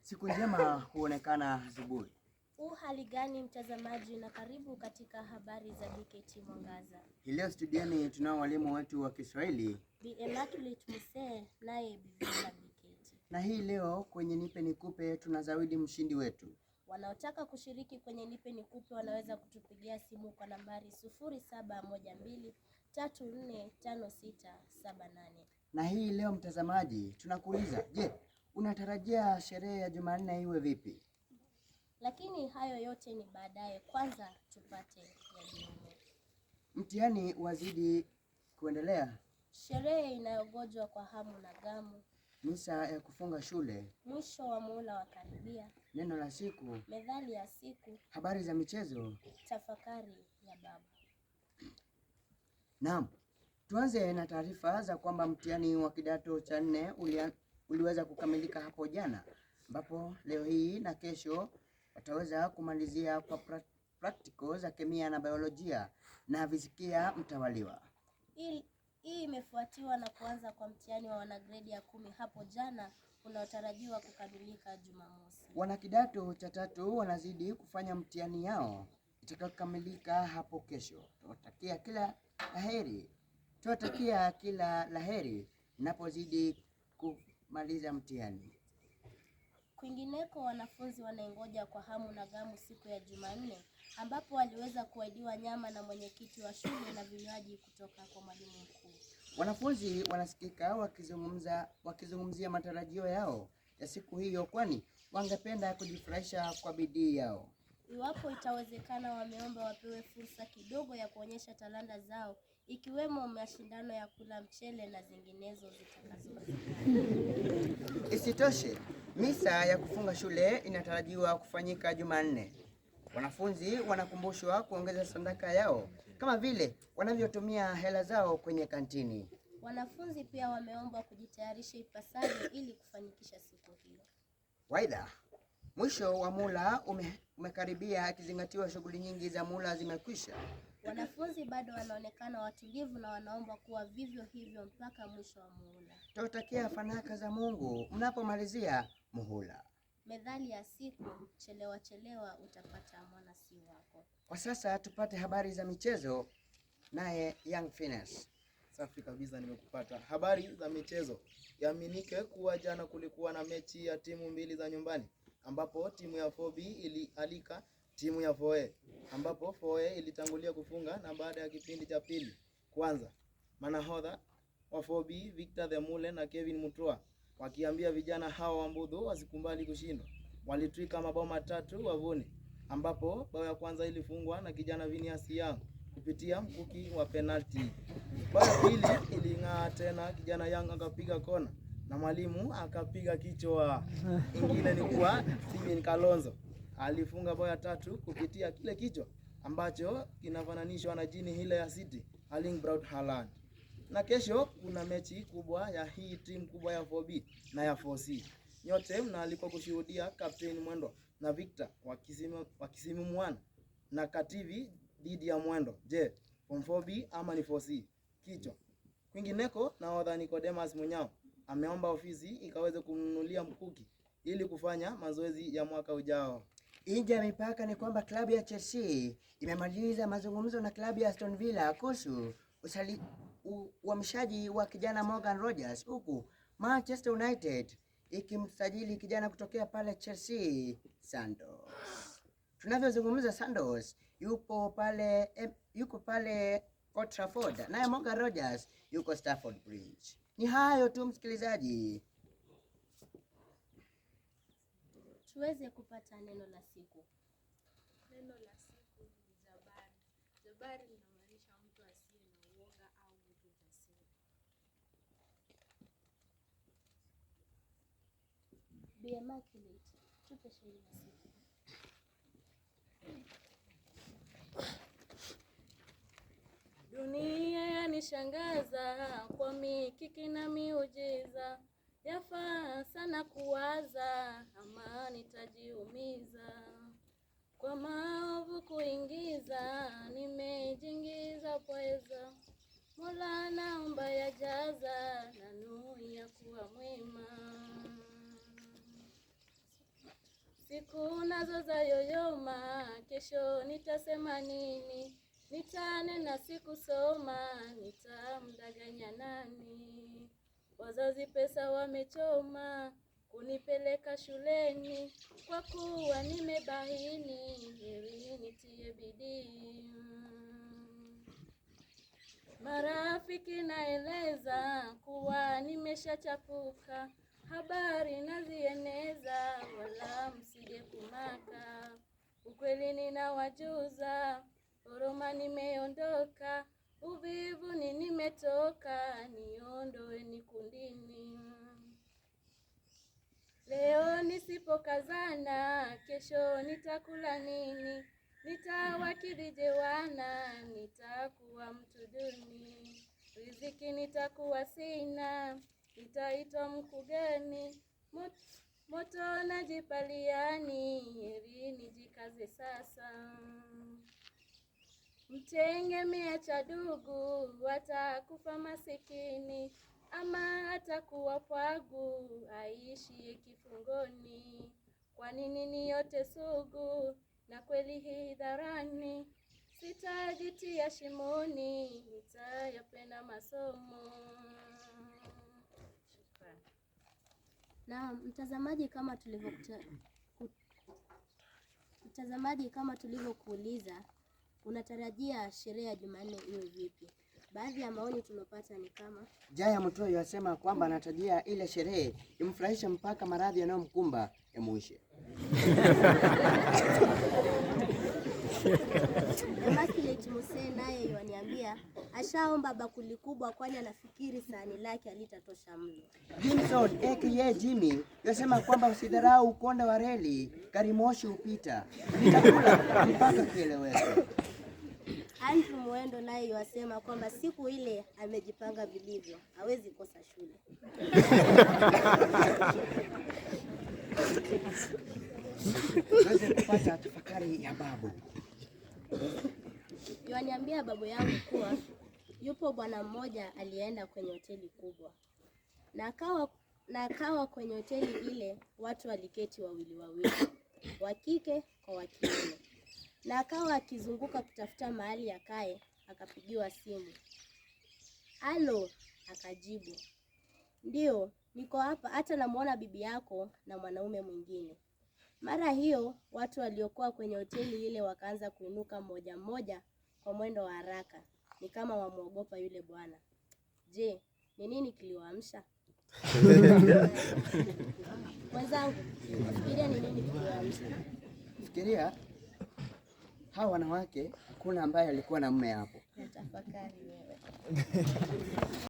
Siku njema huonekana asubuhi. Hali gani mtazamaji, na karibu katika habari za BKT Mwangaza. Leo studioni tunao walimu wetu wa Kiswahili, Bi Immaculate Muse naye Bivina BKT. Na hii leo kwenye Nipe Nikupe tunazawidi mshindi wetu. Wanaotaka kushiriki kwenye Nipe Nikupe wanaweza kutupigia simu kwa nambari 0712345678. Na hii leo mtazamaji, tunakuuliza, je, unatarajia sherehe ya Jumanne iwe vipi? Lakini hayo yote ni baadaye. Kwanza tupate yaliyomo. Mtihani wazidi kuendelea. Sherehe inayogojwa kwa hamu na gamu. Misa ya kufunga shule. Mwisho wa muhula wa karibia. Neno la siku. Methali ya siku. Habari za michezo. Tafakari ya babu. Naam. Tuanze na taarifa za kwamba mtihani wa kidato cha 4 uliweza kukamilika hapo jana, ambapo leo hii na kesho wataweza kumalizia kwa practical za kemia na biolojia na fizikia mtawaliwa. Hii imefuatiwa na kuanza kwa mtihani wa wanagredi ya 10 hapo jana unaotarajiwa kukamilika Jumamosi. Wana kidato cha 3 wanazidi kufanya mtihani yao itakayokamilika hapo kesho. Tunawatakia kila laheri napozidi kumaliza mtihani. Kwingineko, wanafunzi wanaingoja kwa hamu na gamu siku ya Jumanne, ambapo waliweza kuahidiwa nyama na mwenyekiti wa shule na vinywaji kutoka kwa mwalimu mkuu. Wanafunzi wanasikika wakizungumzia matarajio yao ya siku hiyo, kwani wangependa kujifurahisha kwa bidii yao. Iwapo itawezekana, wameomba wapewe fursa kidogo ya kuonyesha talanta zao, ikiwemo mashindano ya kula mchele na zinginezo zitakazowezekana. Isitoshe, misa ya kufunga shule inatarajiwa kufanyika Jumanne. Wanafunzi wanakumbushwa kuongeza sadaka yao kama vile wanavyotumia hela zao kwenye kantini. Wanafunzi pia wameomba kujitayarisha ipasavyo ili kufanikisha siku hiyo. Waidha, mwisho wa muhula umekaribia, akizingatiwa shughuli nyingi za muhula zimekwisha. Wanafunzi bado wanaonekana watulivu na wanaomba kuwa vivyo hivyo mpaka mwisho wa muhula. Tutatakia fanaka za Mungu mnapomalizia muhula. Methali ya siku, chelewa chelewa utapata mwana si wako. Kwa sasa tupate habari za michezo naye Young Finesse. Safi kabisa, nimekupata. Habari za michezo. Yaminike kuwa jana kulikuwa na mechi ya timu mbili za nyumbani, ambapo timu ya 4B ilialika timu ya 4A, ambapo 4A ilitangulia kufunga na baada ya kipindi cha pili kwanza, manahodha wa 4B Victor the Mule na Kevin Mutua wakiambia vijana hao wa Mbudhu wasikumbali kushindwa, walitwika mabao 3 wavuni, ambapo bao ya kwanza ilifungwa na kijana Vinias Young kupitia mkuki wa penalty. Bao ya pili iling'aa tena, kijana Young akapiga kona na mwalimu akapiga kichwa. Ingine ni kwa Steven Kalonzo alifunga bao ya 3 kupitia kile kichwa ambacho kinafananishwa na jini hile ya City Erling Braut Haaland. Na kesho kuna mechi kubwa ya hii timu kubwa ya 4B na ya 4C. Nyote mnaalikwa kushuhudia Captain Mwendo na Victor wakisimuana na Kativi dhidi ya Mwendo. Je, from 4B ama ni 4C? Kichwa. Kwingineko, nahodha Nicodemus Munyao ameomba ofisi ikaweze kumnunulia mkuki ili kufanya mazoezi ya mwaka ujao. Nje ya mipaka ni kwamba klabu ya Chelsea imemaliza mazungumzo na klabu ya Aston Villa kuhusu uhamishaji wa kijana Morgan Rogers, huku Manchester United ikimsajili kijana kutokea pale Chelsea, Santos. Tunavyozungumza, Santos yuko pale Old Trafford, naye Morgan Rogers yuko Stamford Bridge. Ni hayo tu msikilizaji. Tuweze kupata neno la siku. Neno la siku ni jabari. Jabari linamaanisha mtu asiye na uoga au mtu jasiri. Bi Immaculate, tupe shairi la siku. Dunia yanishangaza kwa mikiki na miujiza, yafaa sana kuwaza ama nitajiumiza. Kwa maovu kuingiza, nimejingiza pweza, Mola naomba yajaza na nuru ya kuwa mwema. Siku nazo za yoyoma, kesho nitasema nini? Nitanena sikusoma, nitamdanganya nani? Wazazi pesa wamechoma kunipeleka shuleni, kwa kuwa nimebahini, heri nitie bidii. Marafiki naeleza kuwa nimeshachapuka, habari nazieneza, wala msije kumaka. Ukweli ninawajuza, Roma nimeondoka, uvivuni nimetoka, niondoeni kundini. Leo nisipokazana, kesho nitakula nini? Nitawakidhije wana, nitakuwa mtu duni. Riziki nitakuwa sina, nitaitwa mkugani. Moto najipaliani, heri nijikaze sasa. Mtegemea cha dugu, watakufa masikini, ama atakuwa pwagu, aishie kifungoni. Kwa nini ni yote sugu, na kweli hii dharani? Sitajitia shimoni, nitayapenda masomo. Na mtazamaji, kama tulivyokuuliza, unatarajia sherehe ya Jumanne iwe vipi? Baadhi ya maoni tunapata ni kama Jaya Mutoi yasema kwamba anatarajia ile sherehe imfurahishe mpaka maradhi yanayomkumba yamuishe. Immaculate Muse naye yaniambia ashaomba bakuli kubwa, kwani anafikiri sahani lake halitatosha mlo. Jimson aka Jimmy yasema kwamba usidharau ukonde wa reli, gari moshi upita, nitakula mpaka kieleweke. Andrew Mwendo naye yasema kwamba siku ile amejipanga vilivyo, hawezi kosa shule. Tuweze kupata tafakari ya babu. Yaniambia babu yangu kuwa yupo bwana mmoja alienda kwenye hoteli kubwa, na akawa kwenye hoteli ile watu waliketi wawili wawili, wa kike kwa wa kiume, na akawa akizunguka kutafuta mahali akae. Akapigiwa simu. Halo, akajibu, ndio niko hapa, hata namuona bibi yako na mwanaume mwingine. Mara hiyo watu waliokuwa kwenye hoteli ile wakaanza kuinuka mmoja mmoja kwa mwendo wa haraka, ni kama wamuogopa yule bwana. Je, ni nini kiliwaamsha? Mwenzangu, fikiria ni nini kiliwaamsha? Fikiria hawa wanawake, hakuna ambaye alikuwa na mume hapo. Tafakari wewe.